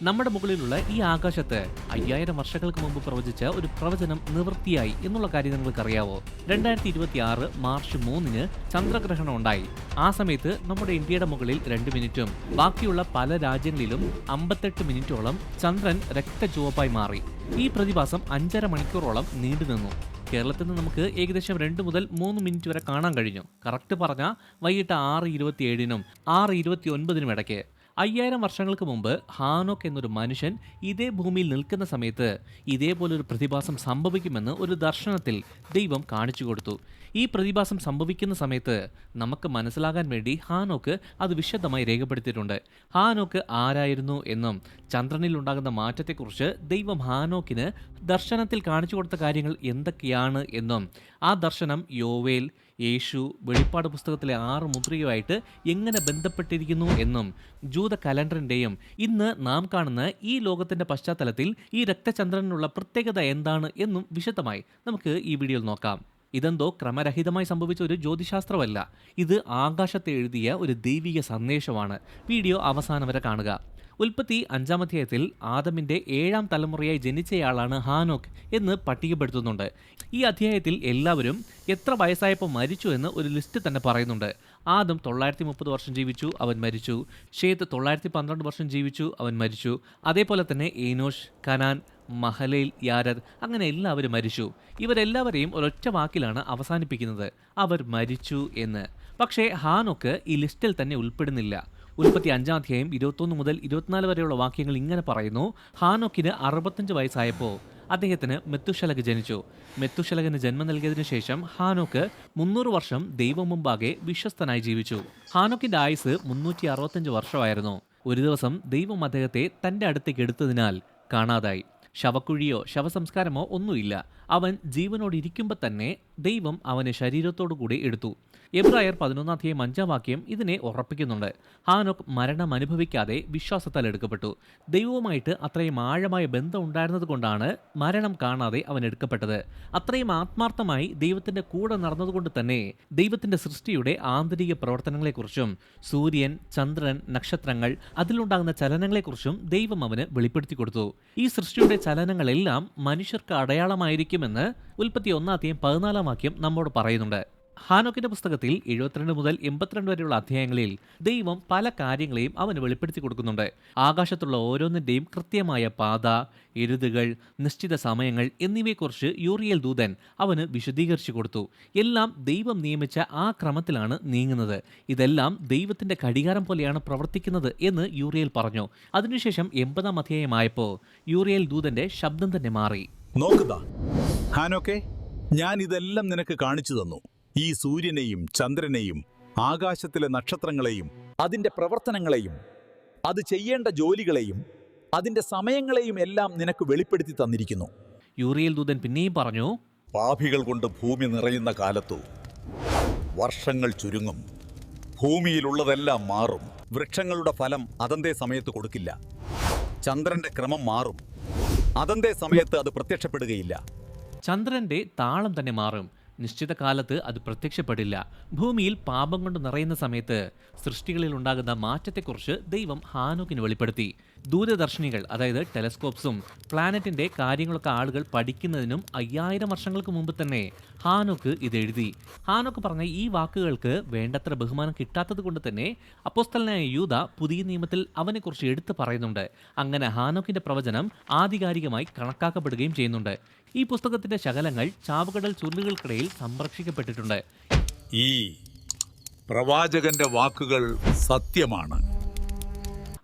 നമ്മുടെ മുകളിലുള്ള ഈ ആകാശത്ത് 5000 വർഷങ്ങൾക്ക് മുമ്പ് പ്രവചിച്ച ഒരു പ്രവചനം നിവൃത്തിയായി എന്നുള്ള കാര്യം നിങ്ങൾക്കറിയാവോ? 2026 മാർച്ച് 3-ന് ചന്ദ്രഗ്രഹണം ഉണ്ടായി. ആ സമയത്ത് നമ്മുടെ ഇന്ത്യയുടെ മുകളിൽ 2 മിനിറ്റും ബാക്കിയുള്ള പല രാജ്യങ്ങളിലും 58 മിനിറ്റോളം ചന്ദ്രൻ രക്തചുവപ്പായി മാറി. ഈ പ്രതിഭാസം 5.5 മണിക്കൂറോളം നീണ്ടുനിന്നു. കേരളത്തിൽ നിന്ന് നമുക്ക് ഏകദേശം 2 മുതൽ 3 മിനിറ്റ് വരെ കാണാൻ കഴിഞ്ഞു. കറക്റ്റ് പറഞ്ഞാൽ വൈകിട്ട് 6:27-നും 6:29-നും ഇടയ്ക്ക്. 5000 വർഷങ്ങൾക്ക് മുമ്പ് ഹാനോക്ക് എന്നൊരു മനുഷ്യൻ ഇതേ ഭൂമിയിൽ നിൽക്കുന്ന സമയത്ത് ഇതേപോലൊരു പ്രതിഭാസം സംഭവിക്കുമെന്ന് ഒരു ദർശനത്തിൽ ദൈവം കാണിച്ചു കൊടുത്തു. ഈ പ്രതിഭാസം സംഭവിക്കുന്ന സമയത്ത് നമുക്ക് മനസ്സിലാകാൻ വേണ്ടി ഹാനോക്ക് അത് വിശദമായി രേഖപ്പെടുത്തിയിട്ടുണ്ട്. ഹാനോക്ക് ആരായിരുന്നു എന്നും ചന്ദ്രനിൽ ഉണ്ടാകുന്ന മാറ്റത്തെക്കുറിച്ച് ദൈവം ഹാനോക്കിന് ദർശനത്തിൽ കാണിച്ചു കൊടുത്ത കാര്യങ്ങൾ എന്തൊക്കെയാണ് എന്നും ആ ദർശനം യോവേൽ, യേശു, വെളിപ്പാട് പുസ്തകത്തിലെ 6 മുദ്രയുമായിട്ട് എങ്ങനെ ബന്ധപ്പെട്ടിരിക്കുന്നു എന്നും ജൂത കലണ്ടറിൻ്റെയും ഇന്ന് നാം കാണുന്ന ഈ ലോകത്തിൻ്റെ പശ്ചാത്തലത്തിൽ ഈ രക്തചന്ദ്രനുള്ള പ്രത്യേകത എന്താണ് എന്നും വിശദമായി നമുക്ക് ഈ വീഡിയോയിൽ നോക്കാം. ഇതെന്തോ ക്രമരഹിതമായി സംഭവിച്ച ഒരു ജ്യോതിശാസ്ത്രമല്ല, ഇത് ആകാശത്തെ എഴുതിയ ഒരു ദൈവിക സന്ദേശമാണ്. വീഡിയോ അവസാനം വരെ കാണുക. ഉൽപ്പത്തി 5-ാം അധ്യായത്തിൽ ആദമിൻ്റെ 7-ാം തലമുറയായി ജനിച്ചയാളാണ് ഹാനോക്ക് എന്ന് പട്ടികപ്പെടുത്തുന്നുണ്ട്. ഈ അധ്യായത്തിൽ എല്ലാവരും എത്ര വയസ്സായപ്പോൾ മരിച്ചു എന്ന് ഒരു ലിസ്റ്റ് തന്നെ പറയുന്നുണ്ട്. ആദം 930 വർഷം ജീവിച്ചു, അവൻ മരിച്ചു. ഷേത്ത് 912 വർഷം ജീവിച്ചു, അവൻ മരിച്ചു. അതേപോലെ തന്നെ ഏനോഷ്, കനാൻ, മഹലയിൽ, യാരദ്, അങ്ങനെ എല്ലാവരും മരിച്ചു. ഇവരെല്ലാവരെയും ഒരൊറ്റ വാക്കിലാണ് അവസാനിപ്പിക്കുന്നത്, അവർ മരിച്ചു എന്ന്. പക്ഷേ ഹാനോക്ക് ഈ ലിസ്റ്റിൽ തന്നെ ഉൾപ്പെടുന്നില്ല. ഉൽപ്പത്തി 5-ാം അധ്യായം 21 മുതൽ 24 വരെയുള്ള വാക്യങ്ങൾ ഇങ്ങനെ പറയുന്നു: ഹാനോക്കിന് 65 വയസ്സായപ്പോൾ അദ്ദേഹത്തിന് മെത്തുശലഹ് ജനിച്ചു. മെത്തുശലഹിന് ജന്മം നൽകിയതിനു ശേഷം ഹാനോക്ക് 300 വർഷം ദൈവം മുമ്പാകെ വിശ്വസ്തനായി ജീവിച്ചു. ഹാനോക്കിന്റെ ആയുസ് 365 വർഷമായിരുന്നു. ഒരു ദിവസം ദൈവം അദ്ദേഹത്തെ തൻ്റെ അടുത്തേക്ക് എടുത്തതിനാൽ കാണാതായി. ശവക്കുഴിയോ ശവസംസ്കാരമോ ഒന്നുമില്ല. അവൻ ജീവനോട് ഇരിക്കുമ്പോൾ തന്നെ ദൈവം അവനെ ശരീരത്തോടു കൂടി എടുത്തു. എബ്രായർ 11-ാം അധ്യായം 5-ാം വാക്യം ഇതിനെ ഉറപ്പിക്കുന്നുണ്ട്. ഹാനോക്ക് മരണം അനുഭവിക്കാതെ വിശ്വാസത്താൽ എടുക്കപ്പെട്ടു. ദൈവവുമായിട്ട് അത്രയും ആഴമായ ബന്ധം ഉണ്ടായിരുന്നത് കൊണ്ടാണ് മരണം കാണാതെ അവൻ എടുക്കപ്പെട്ടത്. അത്രയും ആത്മാർത്ഥമായി ദൈവത്തിന്റെ കൂടെ നടന്നതുകൊണ്ട് തന്നെ ദൈവത്തിന്റെ സൃഷ്ടിയുടെ ആന്തരിക പ്രവർത്തനങ്ങളെക്കുറിച്ചും സൂര്യൻ, ചന്ദ്രൻ, നക്ഷത്രങ്ങൾ, അതിലുണ്ടാകുന്ന ചലനങ്ങളെക്കുറിച്ചും ദൈവം അവന് വെളിപ്പെടുത്തി കൊടുത്തു. ഈ സൃഷ്ടിയുടെ ചലനങ്ങളെല്ലാം മനുഷ്യർക്ക് അടയാളമായിരിക്കുമെന്ന് ഉൽപ്പത്തി 1-ാം അധ്യായം 14-ാം വാക്യം നമ്മോട് പറയുന്നുണ്ട്. ഹാനോക്കിന്റെ പുസ്തകത്തിൽ 72 മുതൽ 82 വരെയുള്ള അധ്യായങ്ങളിൽ ദൈവം പല കാര്യങ്ങളെയും അവന് വെളിപ്പെടുത്തി കൊടുക്കുന്നുണ്ട്. ആകാശത്തുള്ള ഓരോന്നിൻ്റെയും കൃത്യമായ പാത, എരുതുകൾ, നിശ്ചിത സമയങ്ങൾ എന്നിവയെക്കുറിച്ച് യൂറിയേൽ ദൂതൻ അവന് വിശദീകരിച്ചു കൊടുത്തു. എല്ലാം ദൈവം നിയമിച്ച ആ ക്രമത്തിലാണ് നീങ്ങുന്നത്. ഇതെല്ലാം ദൈവത്തിന്റെ ഘടികാരം പോലെയാണ് പ്രവർത്തിക്കുന്നത് എന്ന് യൂറിയേൽ പറഞ്ഞു. അതിനുശേഷം 80-ാം അധ്യായമായപ്പോൾ യൂറിയേൽ ദൂതന്റെ ശബ്ദം തന്നെ മാറി. നോക്കുക ഹാനോക്കെ, ഞാൻ ഇതെല്ലാം നിനക്ക് കാണിച്ചു തന്നു. ഈ സൂര്യനെയും ചന്ദ്രനെയും ആകാശത്തിലെ നക്ഷത്രങ്ങളെയും അതിന്റെ പ്രവർത്തനങ്ങളെയും അത് ചെയ്യേണ്ട ജോലികളെയും അതിന്റെ സമയങ്ങളെയും എല്ലാം നിനക്ക് വെളിപ്പെടുത്തി തന്നിരിക്കുന്നു. യൂറിയേൽ ദൂതൻ പിന്നെയും പറഞ്ഞു: പാപികൾ കൊണ്ട് ഭൂമി നിറയുന്ന കാലത്തു വർഷങ്ങൾ ചുരുങ്ങും, ഭൂമിയിലുള്ളതെല്ലാം മാറും. വൃക്ഷങ്ങളുടെ ഫലം അതന്തേ സമയത്ത് കൊടുക്കില്ല. ചന്ദ്രന്റെ ക്രമം മാറും, അതന്തേ സമയത്ത് അത് പ്രത്യക്ഷപ്പെടുകയില്ല. ചന്ദ്രന്റെ താളം തന്നെ മാറും, നിശ്ചിത കാലത്ത് അത് പ്രത്യക്ഷപ്പെടില്ല. ഭൂമിയിൽ പാപം കൊണ്ട് നിറയുന്ന സമയത്ത് സൃഷ്ടികളിൽ ഉണ്ടാകുന്ന മാറ്റത്തെക്കുറിച്ച് ദൈവം ഹാനോക്കിന് വെളിപ്പെടുത്തി. ദൂരദർശിനികൾ, അതായത് ടെലസ്കോപ്സും പ്ലാനറ്റിന്റെ കാര്യങ്ങളൊക്കെ ആളുകൾ പഠിക്കുന്നതിനും 5000 വർഷങ്ങൾക്ക് മുമ്പ് തന്നെ ഹാനോക്ക് ഇത് എഴുതി. ഹാനോക്ക് പറഞ്ഞ ഈ വാക്കുകൾക്ക് വേണ്ടത്ര ബഹുമാനം കിട്ടാത്തത് കൊണ്ട് തന്നെ അപ്പോസ്തലനായ യൂദ പുതിയ നിയമത്തിൽ അവനെക്കുറിച്ച് എടുത്തു പറയുന്നുണ്ട്. അങ്ങനെ ഹാനോക്കിന്റെ പ്രവചനം ആധികാരികമായി കണക്കാക്കപ്പെടുകയും ചെയ്യുന്നുണ്ട്. ഈ പുസ്തകത്തിന്റെ ശകലങ്ങൾ ചാവുകടൽ ചുരുളുകൾക്കിടയിൽ സംരക്ഷിക്കപ്പെട്ടിട്ടുണ്ട്. ഈ പ്രവാചകന്റെ വാക്കുകൾ സത്യമാണ്.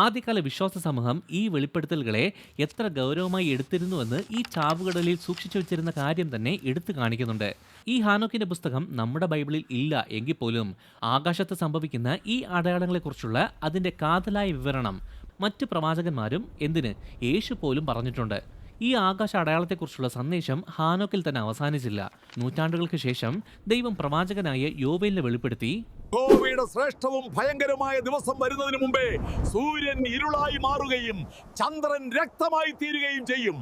ആദ്യകാല വിശ്വാസ സമൂഹം ഈ വെളിപ്പെടുത്തലുകളെ എത്ര ഗൗരവമായി എടുത്തിരുന്നുവെന്ന് ഈ ചാവുകടലിൽ സൂക്ഷിച്ചു വെച്ചിരുന്ന കാര്യം തന്നെ എടുത്തു കാണിക്കുന്നുണ്ട്. ഈ ഹാനോക്കിന്റെ പുസ്തകം നമ്മുടെ ബൈബിളിൽ ഇല്ല എങ്കിൽ പോലും ആകാശത്ത് സംഭവിക്കുന്ന ഈ അടയാളങ്ങളെക്കുറിച്ചുള്ള അതിന്റെ കാതലായ വിവരണം മറ്റ് പ്രവാചകന്മാരും, എന്തിന് യേശു പോലും പറഞ്ഞിട്ടുണ്ട്. ഈ ആകാശ അടയാളത്തെക്കുറിച്ചുള്ള സന്ദേശം ഹാനോക്കിൽ തന്നെ അവസാനിച്ചില്ല. നൂറ്റാണ്ടുകൾക്ക് ശേഷം ദൈവം പ്രവാചകനായ യോവേലിനെ വെളിപ്പെടുത്തി: യഹോവയുടെ ശ്രേഷ്ഠവും ഭയങ്കരമായ ദിവസം വരുന്നതിന് മുമ്പേ സൂര്യൻ ഇരുളായി മാറുകയും ചന്ദ്രൻ രക്തമായി തീരുകയും ചെയ്യും.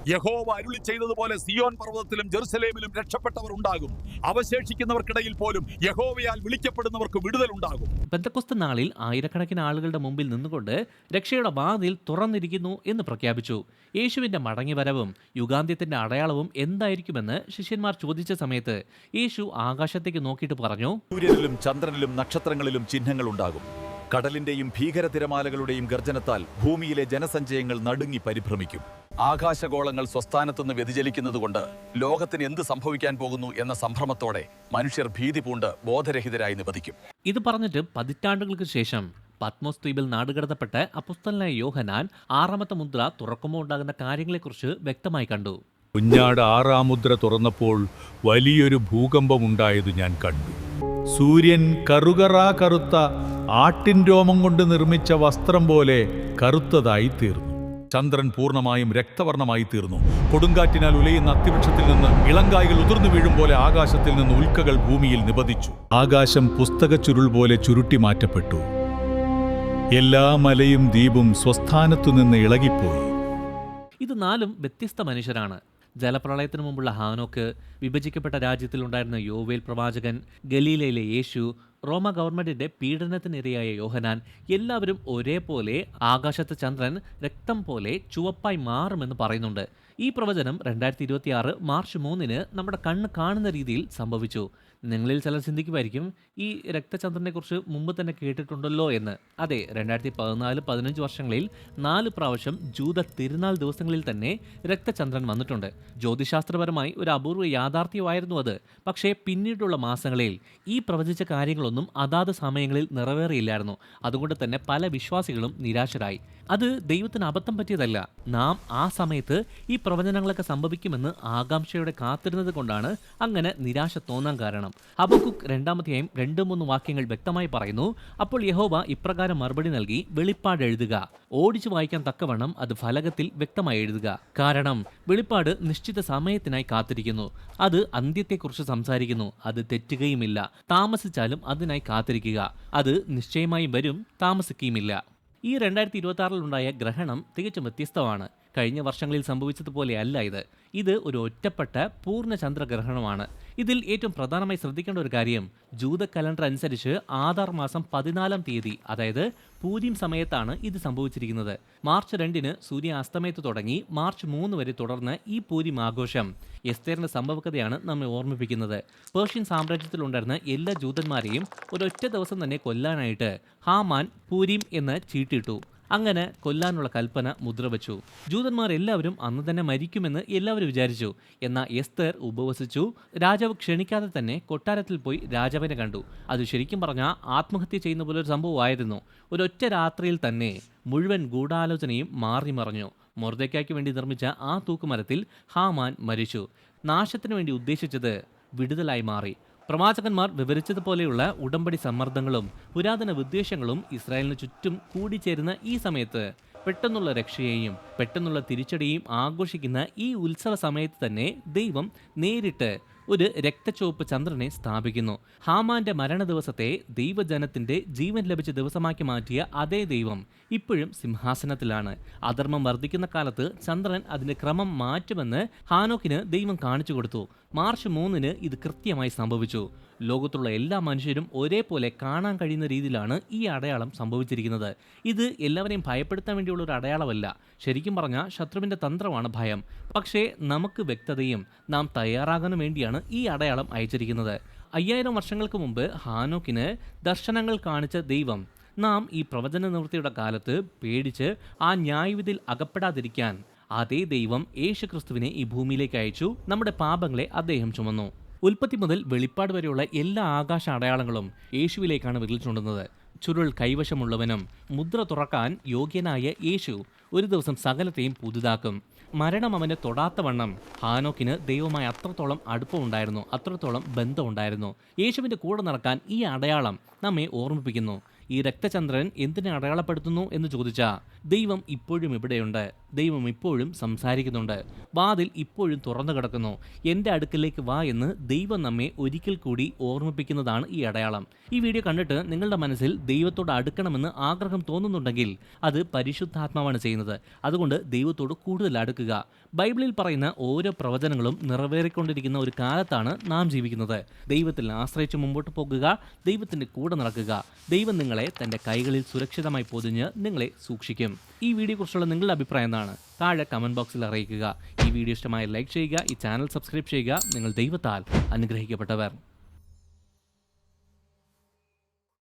യഹോവ അരുളി ചെയ്തതുപോലെ സിയോൻ പർവ്വതത്തിലും ജെറുസലേമിലും രക്ഷപ്പെട്ടവർ ഉണ്ടാകും. അവശേഷിക്കുന്നവർക്കിടയിൽ പോലും യഹോവയാൽ വിളിക്കപ്പെടുന്നവർക്ക് വിടുതൽ ഉണ്ടാകും. പെന്തക്കോസ്ത് നാളിൽ ആയിരക്കണക്കിന് ആളുകളുടെ മുമ്പിൽ നിന്നുകൊണ്ട് രക്ഷയുടെ വാതിൽ തുറന്നിരിക്കുന്നു എന്ന് പ്രഖ്യാപിച്ചു. യേശുവിന്റെ മടങ്ങിവരവും യുഗാന്ത്യത്തിന്റെ അടയാളവും എന്തായിരിക്കുമെന്ന് ശിഷ്യന്മാർ ചോദിച്ച സമയത്ത് യേശു ആകാശത്തേക്ക് നോക്കിയിട്ട് പറഞ്ഞു, സൂര്യനിലും ചന്ദ്രനിലും നക്ഷത്രങ്ങളിലും ചിഹ്നങ്ങൾ ഉണ്ടാകും. കടലിന്റെയും ഭീകര തിരമാലകളുടെയും ഗർജനത്താൽ ഭൂമിയിലെ ജനസഞ്ചയങ്ങൾ നടുങ്ങി പരിഭ്രമിക്കും. ആകാശഗോളങ്ങൾ സ്വസ്ഥാനത്തുനിന്ന് വ്യതിചലിക്കുന്നതുകൊണ്ട് ലോകത്തിന് എന്ത് സംഭവിക്കാൻ പോകുന്നു എന്ന സംഭ്രമത്തോടെ മനുഷ്യർ ഭീതി പൂണ്ട് ബോധരഹിതരായി നിപതിക്കും. ഇത് പറഞ്ഞിട്ട് പതിറ്റാണ്ടുകൾക്ക് ശേഷം പത്മോസ് ദ്വീപിൽ നാടുകടത്തപ്പെട്ട് അപ്പോസ്തലനായ യോഹന്നാൻ 6ാമത്തെ മുദ്ര തുറക്കുമ്പോൾ ഉണ്ടാകുന്ന കാര്യങ്ങളെക്കുറിച്ച് വ്യക്തമായി കണ്ടു. കുഞ്ഞാട് 6ാം മുദ്ര തുറന്നപ്പോൾ വലിയൊരു ഭൂകമ്പമുണ്ടായത് ഞാൻ കണ്ടു. സൂര്യൻ കറുത്ത ആട്ടിൻ രോമം കൊണ്ട് നിർമ്മിച്ച വസ്ത്രം പോലെ കറുത്തതായി തീർന്നു. ചന്ദ്രൻ പൂർണ്ണമായും രക്തവർണമായി തീർന്നു. കൊടുങ്കാറ്റിനാൽ ഉലയുന്ന അത്തിവൃക്ഷത്തിൽ നിന്ന് ഇളങ്കായ്കൾ ഉതിർന്നു വീഴും പോലെ ആകാശത്തിൽ നിന്ന് ഉൽക്കകൾ ഭൂമിയിൽ നിപതിച്ചു. ആകാശം പുസ്തകച്ചുരുൾ പോലെ ചുരുട്ടി മാറ്റപ്പെട്ടു. എല്ലാ മലയും ദ്വീപും സ്വസ്ഥാനത്തുനിന്ന് ഇളകിപ്പോയി. ഇത് 4 വ്യത്യസ്ത മനുഷ്യരാണ്. ജലപ്രളയത്തിനു മുമ്പുള്ള ഹാനോക്ക്, വിഭജിക്കപ്പെട്ട രാജ്യത്തിലുണ്ടായിരുന്ന യോവേൽ പ്രവാചകൻ, ഗലീലയിലെ യേശു, റോമ ഗവൺമെന്റിന്റെ പീഡനത്തിനിരയായ യോഹന്നാൻ, എല്ലാവരും ഒരേപോലെ ആകാശത്ത് ചന്ദ്രൻ രക്തം പോലെ ചുവപ്പായി മാറുമെന്ന് പറയുന്നുണ്ട്. ഈ പ്രവചനം 2026 മാർച്ച് 3 നമ്മുടെ കണ്ണ് കാണുന്ന രീതിയിൽ സംഭവിച്ചു. നിങ്ങളിൽ ചിലർ ചിന്തിക്കുമായിരിക്കും, ഈ രക്തചന്ദ്രനെ കുറിച്ച് മുമ്പ് തന്നെ കേട്ടിട്ടുണ്ടല്ലോ എന്ന്. അതെ, 2014-15 വർഷങ്ങളിൽ 4 പ്രാവശ്യം ജൂത തിരുനാൾ ദിവസങ്ങളിൽ തന്നെ രക്തചന്ദ്രൻ വന്നിട്ടുണ്ട്. ജ്യോതിശാസ്ത്രപരമായി ഒരു അപൂർവ യാഥാർത്ഥ്യമായിരുന്നു അത്. പക്ഷേ പിന്നീടുള്ള മാസങ്ങളിൽ ഈ പ്രവചിച്ച കാര്യങ്ങളൊന്നും അതാത് സമയങ്ങളിൽ നിറവേറിയില്ലായിരുന്നു. അതുകൊണ്ട് തന്നെ പല വിശ്വാസികളും നിരാശരായി. അത് ദൈവത്തിന് അബദ്ധം പറ്റിയതല്ല. നാം ആ സമയത്ത് ഈ പ്രവചനങ്ങളൊക്കെ സംഭവിക്കുമെന്ന് ആകാംക്ഷയോടെ കാത്തിരുന്നത് കൊണ്ടാണ് അങ്ങനെ നിരാശ തോന്നാൻ കാരണം. ഹബക്കൂക്ക് 2-ാം 2-3 വാക്യങ്ങൾ വ്യക്തമായി പറയുന്നു, അപ്പോൾ യഹോവ ഇപ്രകാരം മറുപടി നൽകി, വെളിപ്പാട് എഴുതുക, ഓടിച്ചു വായിക്കാൻ തക്കവണ്ണം അത് ഫലകത്തിൽ വ്യക്തമായി എഴുതുക. കാരണം വെളിപ്പാട് നിശ്ചിത സമയത്തിനായി കാത്തിരിക്കുന്നു. അത് അന്ത്യത്തെക്കുറിച്ച് സംസാരിക്കുന്നു. അത് തെറ്റുകയുമില്ല. താമസിച്ചാലും അതിനായി കാത്തിരിക്കുക. അത് നിശ്ചയമായും വരും, താമസിക്കുകയുമില്ല. ഈ 2026-ലുണ്ടായ ഗ്രഹണം തികച്ചും വ്യത്യസ്തമാണ്. കഴിഞ്ഞ വർഷങ്ങളിൽ സംഭവിച്ചതുപോലെയല്ല ഇത്. ഇത് ഒരു ഒറ്റപ്പെട്ട പൂർണ്ണ ചന്ദ്രഗ്രഹണമാണ്. ഇതിൽ ഏറ്റവും പ്രധാനമായി ശ്രദ്ധിക്കേണ്ട ഒരു കാര്യം, ജൂത കലണ്ടർ അനുസരിച്ച് ആധാർ മാസം 14-ാം തീയതി, അതായത് പൂരിം സമയത്താണ് ഇത് സംഭവിച്ചിരിക്കുന്നത്. മാർച്ച് 2 സൂര്യ അസ്തമയത്ത് തുടങ്ങി മാർച്ച് 3 വരെ തുടർന്ന് ഈ പൂരിം ആഘോഷം എസ്തേറിന്റെ സംഭവകഥയാണ് നമ്മെ ഓർമ്മിപ്പിക്കുന്നത്. പേർഷ്യൻ സാമ്രാജ്യത്തിലുണ്ടായിരുന്ന എല്ലാ ജൂതന്മാരെയും ഒരൊറ്റ ദിവസം തന്നെ കൊല്ലാനായിട്ട് ഹാമാൻ പൂരിം എന്ന് ചീട്ടിട്ടു. അങ്ങനെ കൊല്ലാനുള്ള കൽപ്പന മുദ്രവച്ചു. ജൂതന്മാർ എല്ലാവരും അന്ന് തന്നെ മരിക്കുമെന്ന് എല്ലാവരും വിചാരിച്ചു. എന്നാൽ എസ്തേർ ഉപവസിച്ചു. രാജാവ് ക്ഷണിക്കാതെ തന്നെ കൊട്ടാരത്തിൽ പോയി രാജാവിനെ കണ്ടു. അത് ശരിക്കും പറഞ്ഞാൽ ആത്മഹത്യ ചെയ്യുന്ന പോലെ ഒരു സംഭവമായിരുന്നു. ഒരൊറ്റ രാത്രിയിൽ തന്നെ മുഴുവൻ ഗൂഢാലോചനയും മാറി മറിഞ്ഞു. മൊർദെഖായ്ക്ക് വേണ്ടി നിർമ്മിച്ച ആ തൂക്കുമരത്തിൽ ഹാമാൻ മരിച്ചു. നാശത്തിനു വേണ്ടി ഉദ്ദേശിച്ചത് വിടുതലായി മാറി. പ്രവാചകന്മാർ വിവരിച്ചതുപോലെയുള്ള ഉടമ്പടി സമ്മർദ്ദങ്ങളും പുരാതന വിദ്വേഷങ്ങളും ഇസ്രായേലിന് ചുറ്റും കൂടിച്ചേരുന്ന ഈ സമയത്ത് പെട്ടെന്നുള്ള രക്ഷയെയും പെട്ടെന്നുള്ള തിരിച്ചടിയെയും ആഘോഷിക്കുന്ന ഈ ഉത്സവ സമയത്ത് തന്നെ ദൈവം നേരിട്ട് ഒരു രക്തചുവപ്പ് ചന്ദ്രനെ സ്ഥാപിക്കുന്നു. ഹാമാന്റെ മരണ ദിവസത്തെ ദൈവജനത്തിന്റെ ജീവൻ ലഭിച്ച ദിവസമാക്കി മാറ്റിയ അതേ ദൈവം ഇപ്പോഴും സിംഹാസനത്തിലാണ്. അധർമ്മം വർദ്ധിക്കുന്ന കാലത്ത് ചന്ദ്രൻ അതിന്റെ ക്രമം മാറ്റുമെന്ന് ഹാനോക്കിന് ദൈവം കാണിച്ചു കൊടുത്തു. മാർച്ച് 3 ഇത് കൃത്യമായി സംഭവിച്ചു. ലോകത്തുള്ള എല്ലാ മനുഷ്യരും ഒരേപോലെ കാണാൻ കഴിയുന്ന രീതിയിലാണ് ഈ അടയാളം സംഭവിച്ചിരിക്കുന്നത്. ഇത് എല്ലാവരെയും ഭയപ്പെടുത്താൻ വേണ്ടിയുള്ള ഒരു അടയാളമല്ല. ശരിക്കും പറഞ്ഞാൽ ശത്രുവിന്റെ തന്ത്രമാണ് ഭയം. പക്ഷേ നമുക്ക് വ്യക്തതയും നാം തയ്യാറാകാനും വേണ്ടിയാണ് ഈ അടയാളം അയച്ചിരിക്കുന്നത്. 5000 വർഷങ്ങൾക്ക് മുമ്പ് ഹാനോക്കിന് ദർശനങ്ങൾ കാണിച്ച ദൈവം നാം ഈ പ്രവചന നിവൃത്തിയുടെ കാലത്ത് പേടിച്ച് ആ ന്യായവിധിയിൽ അകപ്പെടാതിരിക്കാൻ അതേ ദൈവം യേശുക്രിസ്തുവിനെ ഈ ഭൂമിയിലേക്ക് അയച്ചു. നമ്മുടെ പാപങ്ങളെ അദ്ദേഹം ചുമന്നു. ഉൽപ്പത്തി മുതൽ വെളിപ്പാട് വരെയുള്ള എല്ലാ ആകാശ അടയാളങ്ങളും യേശുവിലേക്കാണ് വിരൽ ചൂണ്ടുന്നത്. ചുരുൾ കൈവശമുള്ളവനും മുദ്ര തുറക്കാൻ യോഗ്യനായ യേശു ഒരു ദിവസം സകലത്തെയും പുതുതാക്കും. മരണം അവനെ തൊടാത്തവണ്ണം ഹാനോക്കിന് ദൈവമായി അത്രത്തോളം അടുപ്പമുണ്ടായിരുന്നു, അത്രത്തോളം ബന്ധമുണ്ടായിരുന്നു. യേശുവിൻ്റെ കൂടെ നടക്കാൻ ഈ അടയാളം നമ്മെ ഓർമ്മിപ്പിക്കുന്നു. ഈ രക്തചന്ദ്രൻ എന്തിനെ അടയാളപ്പെടുത്തുന്നു എന്ന് ചോദിച്ചാൽ ദൈവം ഇപ്പോഴും ഇവിടെയുണ്ട്, ദൈവം ഇപ്പോഴും സംസാരിക്കുന്നുണ്ട്, വാതിൽ ഇപ്പോഴും തുറന്നു കിടക്കുന്നു, എൻ്റെ അടുക്കലേക്ക് വാ എന്ന് ദൈവം നമ്മെ ഒരിക്കൽ കൂടി ഓർമ്മിപ്പിക്കുന്നതാണ് ഈ അടയാളം. ഈ വീഡിയോ കണ്ടിട്ട് നിങ്ങളുടെ മനസ്സിൽ ദൈവത്തോട് അടുക്കണമെന്ന് ആഗ്രഹം തോന്നുന്നുണ്ടെങ്കിൽ അത് പരിശുദ്ധാത്മാവാണ് ചെയ്യുന്നത്. അതുകൊണ്ട് ദൈവത്തോട് കൂടുതൽ അടുക്കുക. ബൈബിളിൽ പറയുന്ന ഓരോ പ്രവചനങ്ങളും നിറവേറിക്കൊണ്ടിരിക്കുന്ന ഒരു കാലത്താണ് നാം ജീവിക്കുന്നത്. ദൈവത്തിൽ ആശ്രയിച്ച് മുമ്പോട്ട് പോകുക, ദൈവത്തിൻ്റെ കൂടെ നടക്കുക. ദൈവം നിങ്ങളെ തൻ്റെ കൈകളിൽ സുരക്ഷിതമായി പൊതിഞ്ഞ് നിങ്ങളെ സൂക്ഷിക്കും. ഈ വീഡിയോയെക്കുറിച്ചുള്ള നിങ്ങളുടെ അഭിപ്രായം എന്താണ്? താഴെ കമൻറ്റ് ബോക്സിൽ അറിയിക്കുക. ഈ വീഡിയോ ഇഷ്ടമായി ലൈക്ക് ചെയ്യുക, ഈ ചാനൽ സബ്സ്ക്രൈബ് ചെയ്യുക. നിങ്ങൾ ദൈവത്താൽ അനുഗ്രഹിക്കപ്പെട്ടവർ.